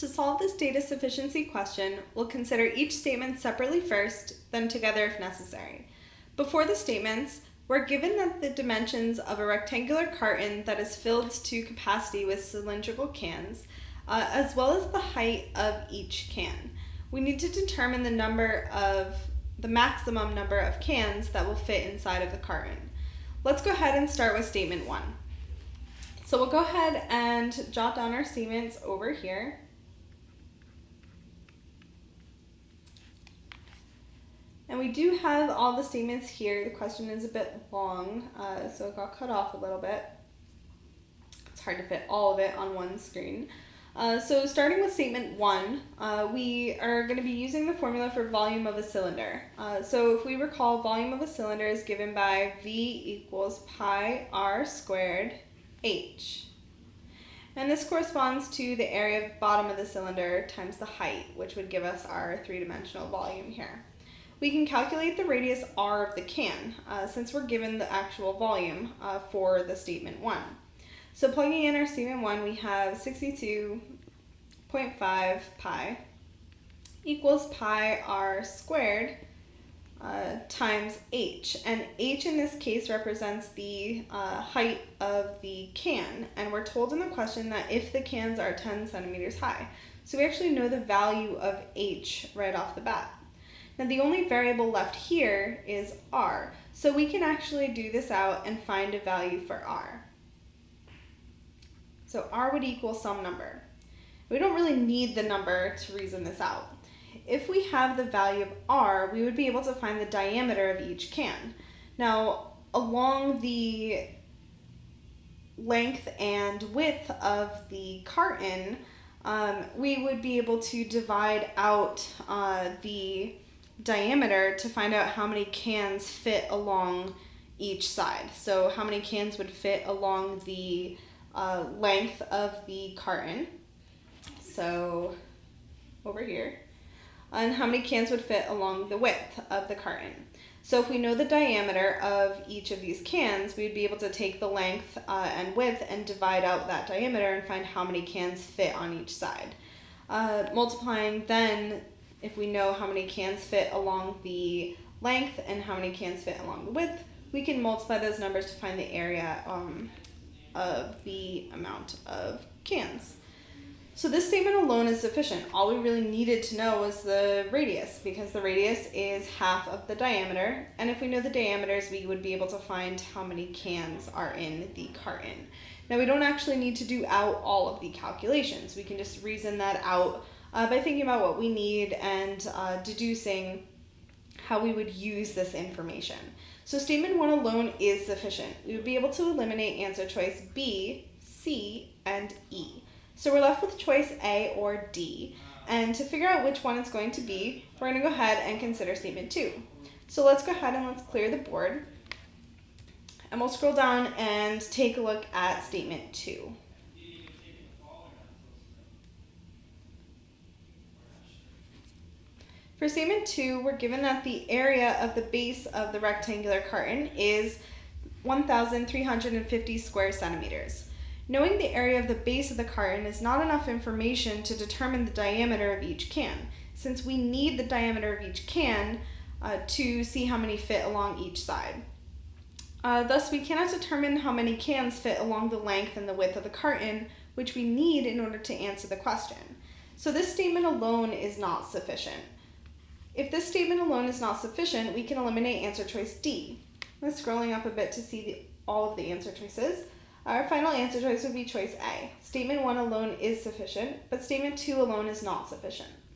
To solve this data sufficiency question, we'll consider each statement separately first, then together if necessary. Before the statements, we're given that the dimensions of a rectangular carton that is filled to capacity with cylindrical cans, as well as the height of each can. We need to determine the maximum number of cans that will fit inside of the carton. Let's go ahead and start with statement 1. So we'll go ahead and jot down our statements over here. And we do have all the statements here. The question is a bit long, so it got cut off a little bit. It's hard to fit all of it on one screen. So starting with statement 1, we are going to be using the formula for volume of a cylinder. So if we recall, volume of a cylinder is given by V equals pi r squared h. And this corresponds to the area of the bottom of the cylinder times the height, which would give us our three-dimensional volume here. We can calculate the radius r of the can, since we're given the actual volume for the statement 1. So plugging in our statement 1, we have 62.5 pi equals pi r squared times h. And h in this case represents the height of the can. And we're told in the question that if the cans are 10 centimeters high. So we actually know the value of h right off the bat. Now the only variable left here is r, so we can actually do this out and find a value for r. So r would equal some number. We don't really need the number to reason this out. If we have the value of r, we would be able to find the diameter of each can. Now along the length and width of the carton, we would be able to divide out the diameter to find out how many cans fit along each side. So how many cans would fit along the length of the carton, so over here, and how many cans would fit along the width of the carton. So if we know the diameter of each of these cans, we'd be able to take the length and width and divide out that diameter and find how many cans fit on each side. Multiplying then, if we know how many cans fit along the length and how many cans fit along the width, we can multiply those numbers to find the area of the amount of cans. So this statement alone is sufficient. All we really needed to know was the radius, because the radius is half of the diameter, and if we know the diameters, we would be able to find how many cans are in the carton. Now we don't actually need to do out all of the calculations. We can just reason that out by thinking about what we need and deducing how we would use this information. So statement 1 alone is sufficient. We would be able to eliminate answer choice B, C, and E. So we're left with choice A or D. And to figure out which one it's going to be, we're going to go ahead and consider statement 2. So let's go ahead and let's clear the board. And we'll scroll down and take a look at statement 2. For statement 2, we're given that the area of the base of the rectangular carton is 1,350 square centimeters. Knowing the area of the base of the carton is not enough information to determine the diameter of each can, since we need the diameter of each can to see how many fit along each side. Thus, we cannot determine how many cans fit along the length and the width of the carton, which we need in order to answer the question. So this statement alone is not sufficient. If this statement alone is not sufficient, we can eliminate answer choice D. I'm scrolling up a bit to see all of the answer choices. Our final answer choice would be choice A. Statement 1 alone is sufficient, but statement 2 alone is not sufficient.